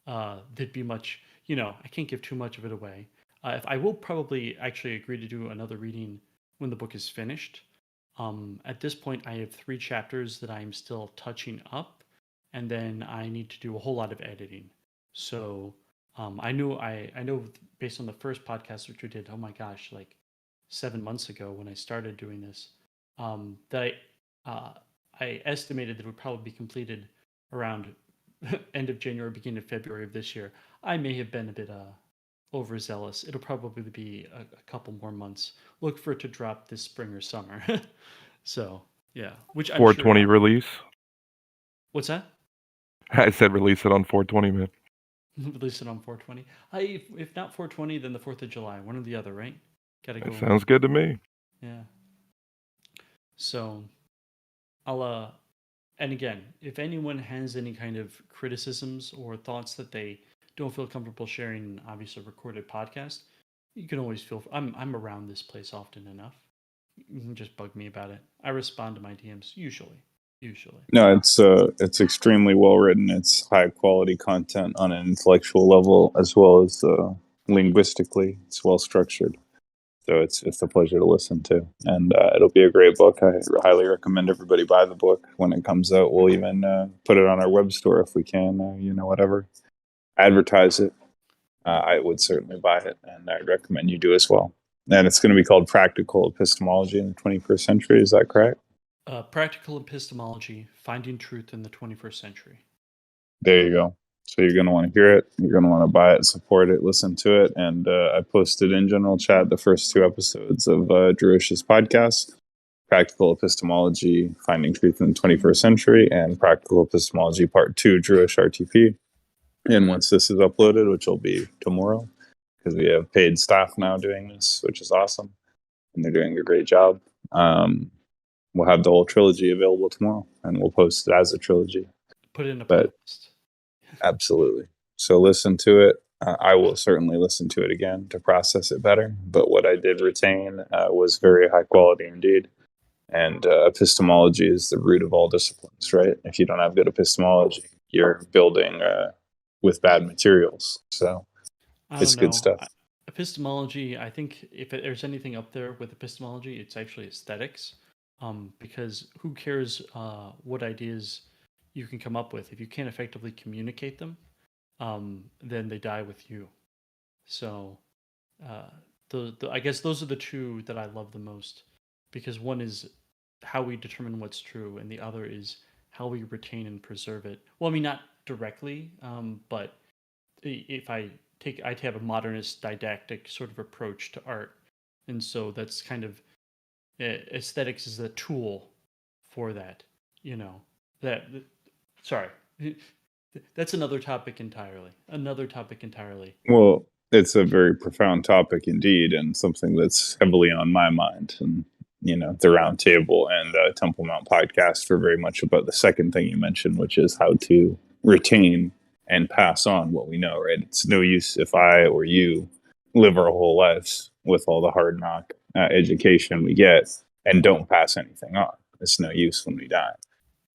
there'd be much, I can't give too much of it away. If I will probably actually agree to do another reading when the book is finished. At this point, I have 3 chapters that I'm still touching up, and then I need to do a whole lot of editing. So I know based on the first podcast which we did, oh my gosh, like 7 months ago when I started doing this, that I estimated that it would probably be completed around end of January, beginning of February of this year. I may have been a bit overzealous. It'll probably be a couple more months. Look for it to drop this spring or summer. So yeah, which I'm 420 sure. release. What's that? I said release it on 420, man. Release it on 420. If not 420, then the 4th of July. One or the other, right? Gotta go. That sounds good to me. Yeah. So I'll and again, if anyone has any kind of criticisms or thoughts that they don't feel comfortable sharing in obviously a recorded podcast, you can always feel I'm around this place often enough. You can just bug me about it. I respond to my DMs usually. No, it's extremely well written. It's high quality content on an intellectual level as well as linguistically. It's well structured, so it's a pleasure to listen to, and it'll be a great book. I highly recommend everybody buy the book when it comes out. We'll even put it on our web store if we can. Whatever, advertise it. I would certainly buy it, and I'd recommend you do as well. And it's going to be called Practical Epistemology in the 21st Century. Is that correct? Practical Epistemology, Finding Truth in the 21st Century. There you go. So you're going to want to hear it. You're going to want to buy it, support it, listen to it. And I posted in general chat the first 2 episodes of Drewish's podcast, Practical Epistemology, Finding Truth in the 21st Century, and Practical Epistemology Part 2, Drewish RTP. And once this is uploaded, which will be tomorrow, because we have paid staff now doing this, which is awesome. And they're doing a great job. We'll have the whole trilogy available tomorrow, and we'll post it as a trilogy. Put it in a playlist. Absolutely. So listen to it. I will certainly listen to it again to process it better. But what I did retain was very high quality indeed. And epistemology is the root of all disciplines, right? If you don't have good epistemology, you're building with bad materials. So it's good stuff. Epistemology, I think if there's anything up there with epistemology, it's actually aesthetics. Because who cares what ideas you can come up with if you can't effectively communicate them, then they die with you. So I guess those are the 2 that I love the most, because one is how we determine what's true, and the other is how we retain and preserve it. Well, I mean, not directly, but if I have a modernist didactic sort of approach to art, and so that's kind of aesthetics is a tool for that. Sorry, that's another topic entirely. Well, it's a very profound topic indeed, and something that's heavily on my mind. And the Round Table and Temple Mount podcast are very much about the second thing you mentioned, which is how to retain and pass on what we know. Right? It's no use if I or you live our whole lives with all the hard knock education we get and don't pass anything on. It's no use when we die.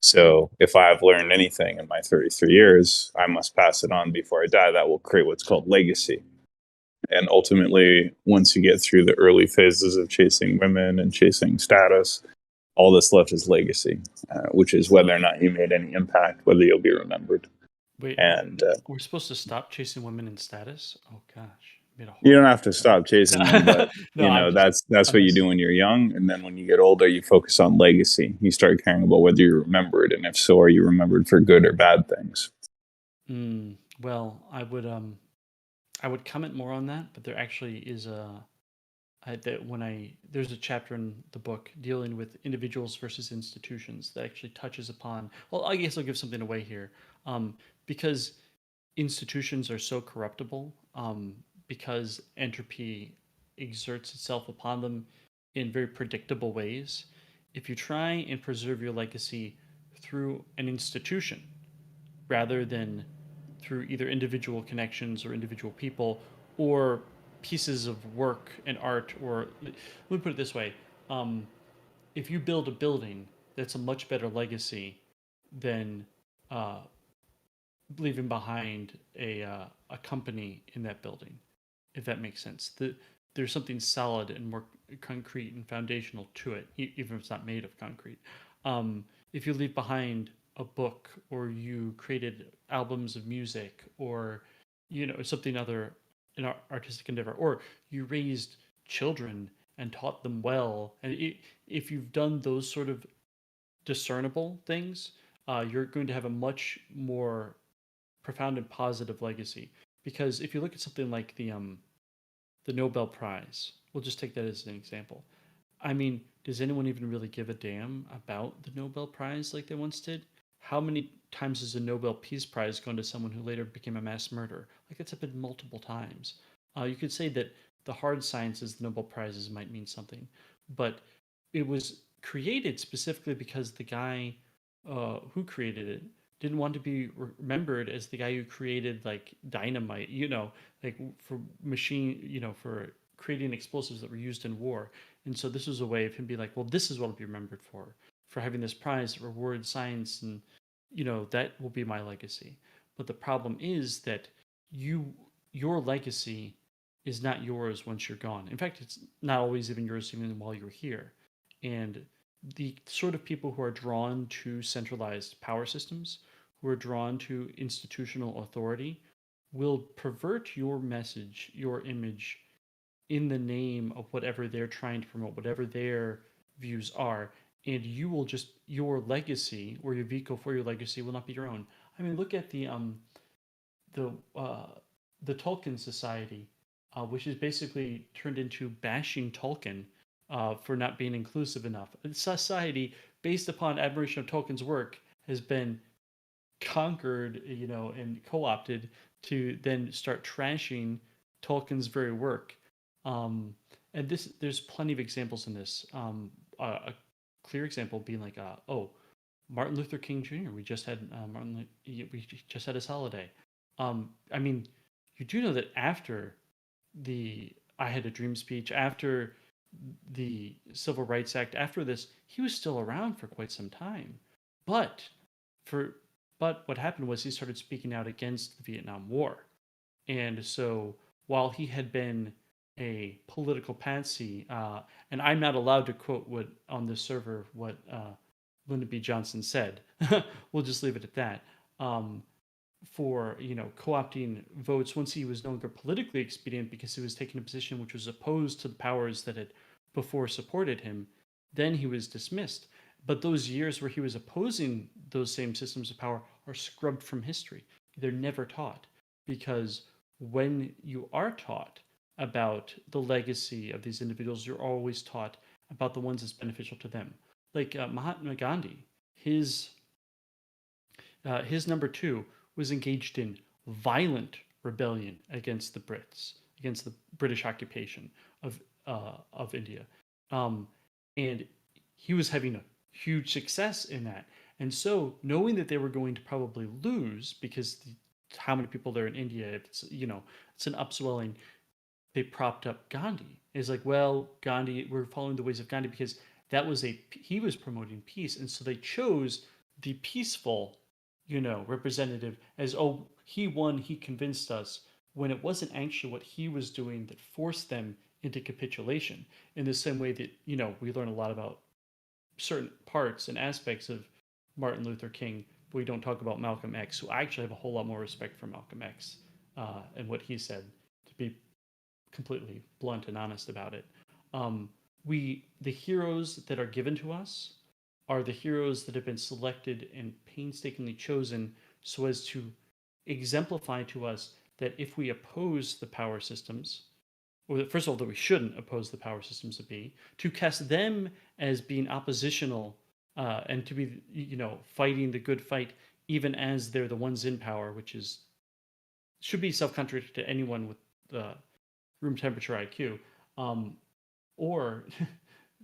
So if I've learned anything in my 33 years, I must pass it on before I die. That will create what's called legacy. And ultimately, once you get through the early phases of chasing women and chasing status, all that's left is legacy, which is whether or not you made any impact, whether you'll be remembered. Wait, And we're supposed to stop chasing women in status? Oh gosh, made a you don't horrible have to stop chasing them, but no, that's what you do when you're young. And then when you get older, you focus on legacy. You start caring about whether you're remembered, and if so, are you remembered for good or bad things? Well, I would comment more on that, but there actually is there's a chapter in the book dealing with individuals versus institutions that actually touches upon. Well, I guess I'll give something away here, because institutions are so corruptible, because entropy exerts itself upon them in very predictable ways. If you try and preserve your legacy through an institution rather than through either individual connections or individual people or pieces of work and art, or let me put it this way, if you build a building, that's a much better legacy than leaving behind a company in that building, if that makes sense. There's something solid and more concrete and foundational to it, even if it's not made of concrete. If you leave behind a book, or you created albums of music, or something other, an artistic endeavor, or you raised children and taught them well, and if you've done those sort of discernible things, you're going to have a much more profound and positive legacy. Because if you look at something like the Nobel Prize, we'll just take that as an example. I mean, does anyone even really give a damn about the Nobel Prize like they once did? How many times has a Nobel Peace Prize gone to someone who later became a mass murderer? Like, it's happened multiple times. You could say that the hard sciences, the Nobel Prizes, might mean something, but it was created specifically because the guy who created it didn't want to be remembered as the guy who created like dynamite, like for for creating explosives that were used in war. And so this was a way of him being like, well, this is what I'll be remembered for having this prize that rewards science, and that will be my legacy. But the problem is that your legacy is not yours once you're gone. In fact, it's not always even yours even while you're here. And the sort of people who are drawn to centralized power systems, who are drawn to institutional authority, will pervert your message, your image, in the name of whatever they're trying to promote, whatever their views are. And your legacy, or your vehicle for your legacy, will not be your own. I mean, look at the Tolkien Society, which is basically turned into bashing Tolkien for not being inclusive enough. A society based upon admiration of Tolkien's work has been conquered, and co-opted to then start trashing Tolkien's very work. And there's plenty of examples in this. A clear example being like, Martin Luther King Jr. We just had we just had his holiday. I mean, you do know that after the "I Had a Dream" speech, after the Civil Rights Act, after this, he was still around for quite some time. But what happened was he started speaking out against the Vietnam War, and so while he had been a political patsy, and I'm not allowed to quote what on this server what Lyndon B. Johnson said. We'll just leave it at that. For co-opting votes once he was no longer politically expedient because he was taking a position which was opposed to the powers that had before supported him, then he was dismissed. But those years where he was opposing those same systems of power are scrubbed from history. They're never taught, because when you are taught about the legacy of these individuals, you're always taught about the ones that's beneficial to them. Like Mahatma Gandhi, his number two was engaged in violent rebellion against the Brits, against the British occupation of India, and he was having a huge success in that. And so, knowing that they were going to probably lose, because how many people there in India? It's it's an upswelling. they propped up Gandhi. It's like, well, Gandhi, we're following the ways of Gandhi because that was he was promoting peace, and so they chose the peaceful, representative as, oh, he won, he convinced us, when it wasn't actually what he was doing that forced them into capitulation. In the same way that we learn a lot about certain parts and aspects of Martin Luther King, but we don't talk about Malcolm X, who I actually have a whole lot more respect for Malcolm X and what he said, to be completely blunt and honest about it. The heroes that are given to us are the heroes that have been selected and painstakingly chosen so as to exemplify to us that if we oppose the power systems, or that, first of all, that we shouldn't oppose the power systems of B, to cast them as being oppositional and to be, fighting the good fight, even as they're the ones in power, which should be self-contradictory to anyone with room temperature IQ, or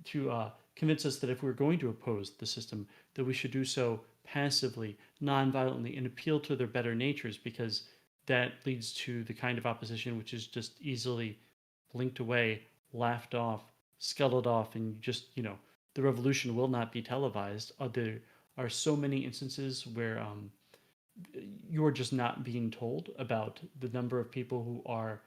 to convince us that if we're going to oppose the system, that we should do so passively, non-violently, and appeal to their better natures, because that leads to the kind of opposition which is just easily blinked away, laughed off, scuttled off, and just, the revolution will not be televised. There are so many instances where you're just not being told about the number of people who are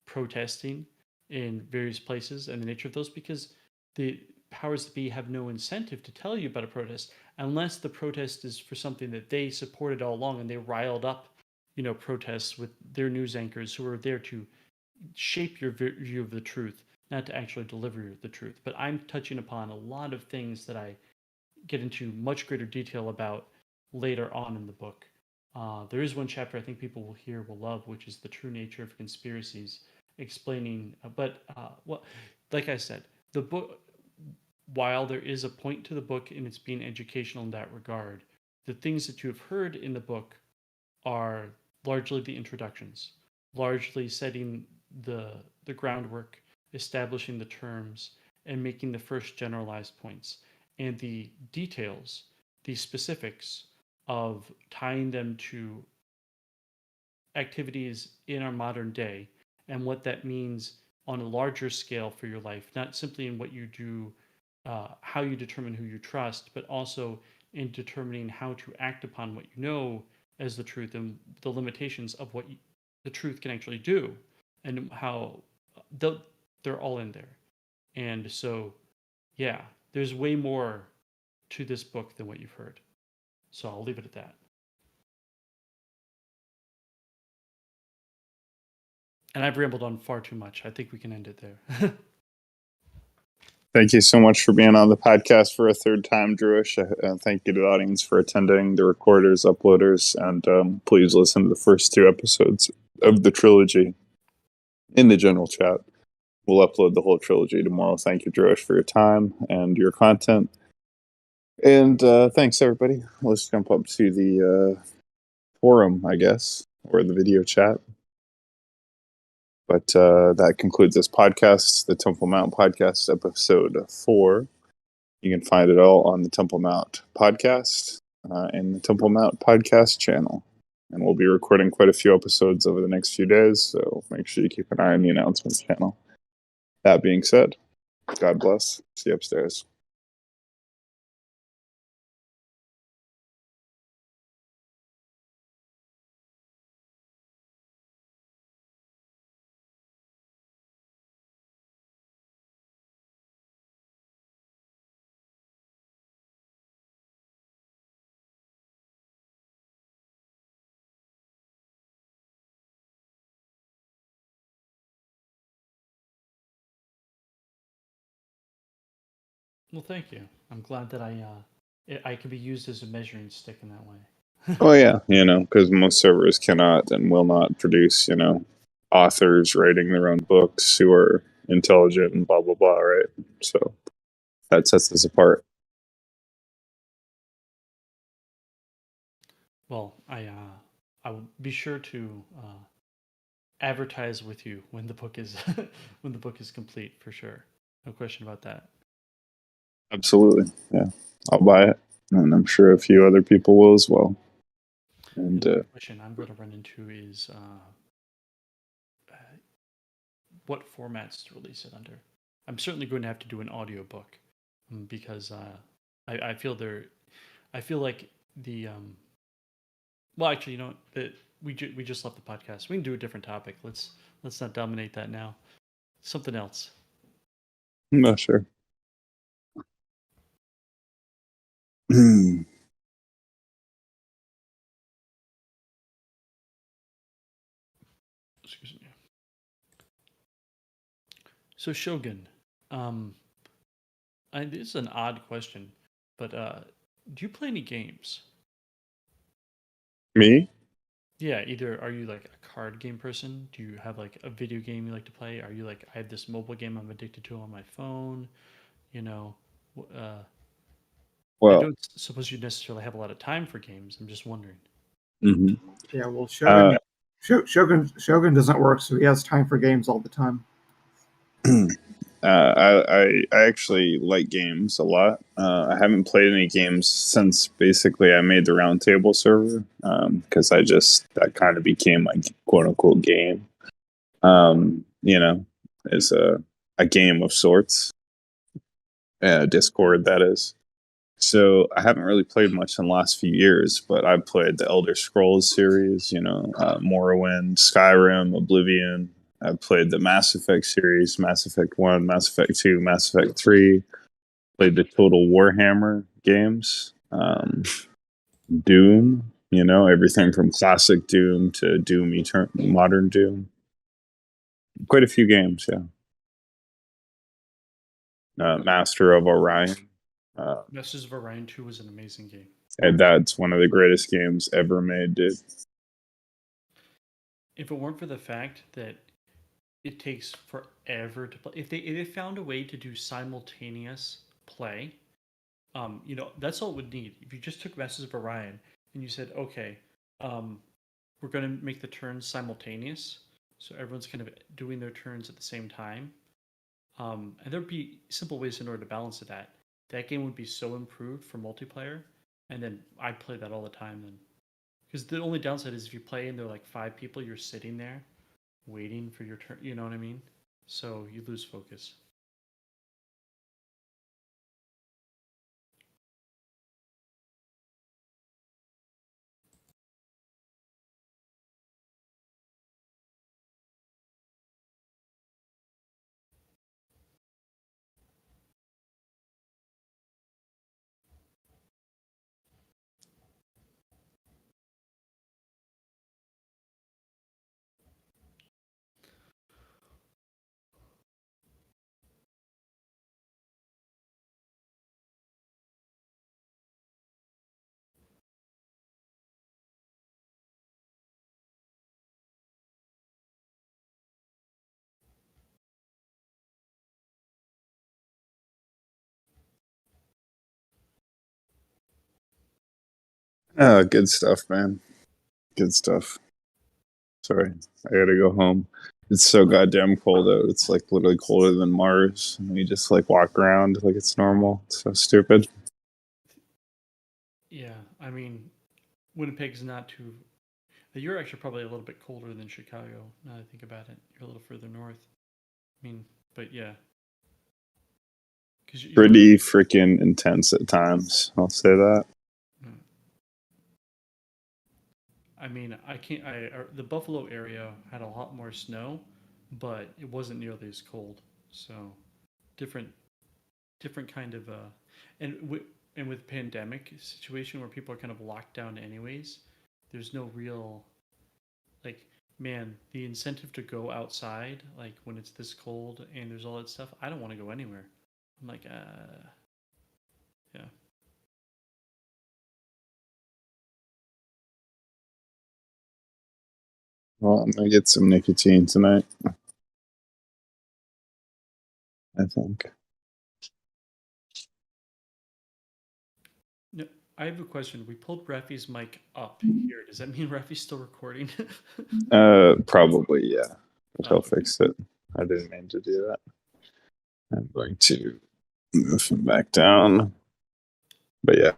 protesting in various places and the nature of those, because the powers that be have no incentive to tell you about a protest unless the protest is for something that they supported all along, and they riled up, protests with their news anchors who are there to shape your view of the truth, not to actually deliver the truth. But I'm touching upon a lot of things that I get into much greater detail about later on in the book. There is one chapter I think people will love, which is the true nature of conspiracies, explaining. Like I said, the book, while there is a point to the book and it's being educational in that regard, the things that you have heard in the book are largely the introductions, largely setting the groundwork, establishing the terms, and making the first generalized points. And the details, the specifics of tying them to activities in our modern day and what that means on a larger scale for your life, not simply in what you do, how you determine who you trust, but also in determining how to act upon what you know as the truth and the limitations of what the truth can actually do, and how they're all in there. And so, yeah, there's way more to this book than what you've heard. So I'll leave it at that. And I've rambled on far too much. I think we can end it there. Thank you so much for being on the podcast for a third time, Drewish. Thank you to the audience for attending, the recorders, uploaders, and please listen to the first 2 episodes of the trilogy in the general chat. We'll upload the whole trilogy tomorrow. Thank you, Drewish, for your time and your content. And thanks, everybody. Let's jump up to the forum, I guess, or the video chat. But that concludes this podcast, the Temple Mount Podcast, episode 4. You can find it all on the Temple Mount Podcast and the Temple Mount Podcast channel. And we'll be recording quite a few episodes over the next few days, so make sure you keep an eye on the announcements channel. That being said, God bless. See you upstairs. Well, thank you. I'm glad that I can be used as a measuring stick in that way. Oh, yeah, because most servers cannot and will not produce, authors writing their own books who are intelligent and blah, blah, blah, right? So that sets us apart. Well, I will be sure to advertise with you when the book is when the book is complete, for sure. No question about that. Absolutely, yeah. I'll buy it, and I'm sure a few other people will as well. And the question I'm going to run into is what formats to release it under. I'm certainly going to have to do an audiobook because I feel like the well, actually, you know, we just left the podcast. We can do a different topic. Let's not dominate that now. Something else. I'm not sure. Excuse me. So Shogun, this is an odd question, but do you play any games? Me? Yeah, either are you like a card game person? Do you have like a video game you like to play? Are you like, I have this mobile game I'm addicted to on my phone? You know, I Well, don't suppose you necessarily have a lot of time for games. I'm just wondering. mhm. Yeah, well, Shogun doesn't work, so he has time for games all the time. I actually like games a lot. I haven't played any games since basically I made the Roundtable server because that kind of became my quote unquote game. You know, it's a game of sorts. Discord, that is. So I haven't really played much in the last few years, but I've played the Elder Scrolls series, you know, Morrowind, Skyrim, Oblivion. I've played the Mass Effect series, Mass Effect 1, Mass Effect 2, Mass Effect 3. Played the Total Warhammer games, Doom, you know, everything from classic Doom to Doom modern Doom. Quite a few games, yeah. Master of Orion. Masters of Orion 2 was an amazing game. And that's one of the greatest games ever made, dude. If it weren't for the fact that it takes forever to play, if they found a way to do simultaneous play, you know, that's all it would need. If you just took Masters of Orion and you said, okay, we're going to make the turns simultaneous, so everyone's kind of doing their turns at the same time, and there'd be simple ways in order to balance that. That game would be so improved for multiplayer, and then I'd play that all the time then. Because the only downside is if you play and there are like 5 people, you're sitting there waiting for your turn, you know what I mean? So you lose focus. Good stuff, man. Good stuff. Sorry, I gotta go home. It's so goddamn cold out. It's like literally colder than Mars. And we just like walk around like it's normal. It's so stupid. Yeah, I mean, Winnipeg's not too. You're actually probably a little bit colder than Chicago. Now that I think about it, you're a little further north. I mean, but yeah, because Pretty freaking intense at times. I'll say that. I mean, the Buffalo area had a lot more snow, but it wasn't nearly as cold. So, different kind of and with pandemic situation where people are kind of locked down anyways, there's no real, like, man, the incentive to go outside, like when it's this cold and there's all that stuff, I don't want to go anywhere. I'm like, yeah. Well, I'm gonna get some nicotine tonight. I think. No, I have a question. We pulled Rafi's mic up here. Does that mean Rafi's still recording? Probably, yeah. But I'll okay. fix it. I didn't mean to do that. I'm going to move him back down. But yeah.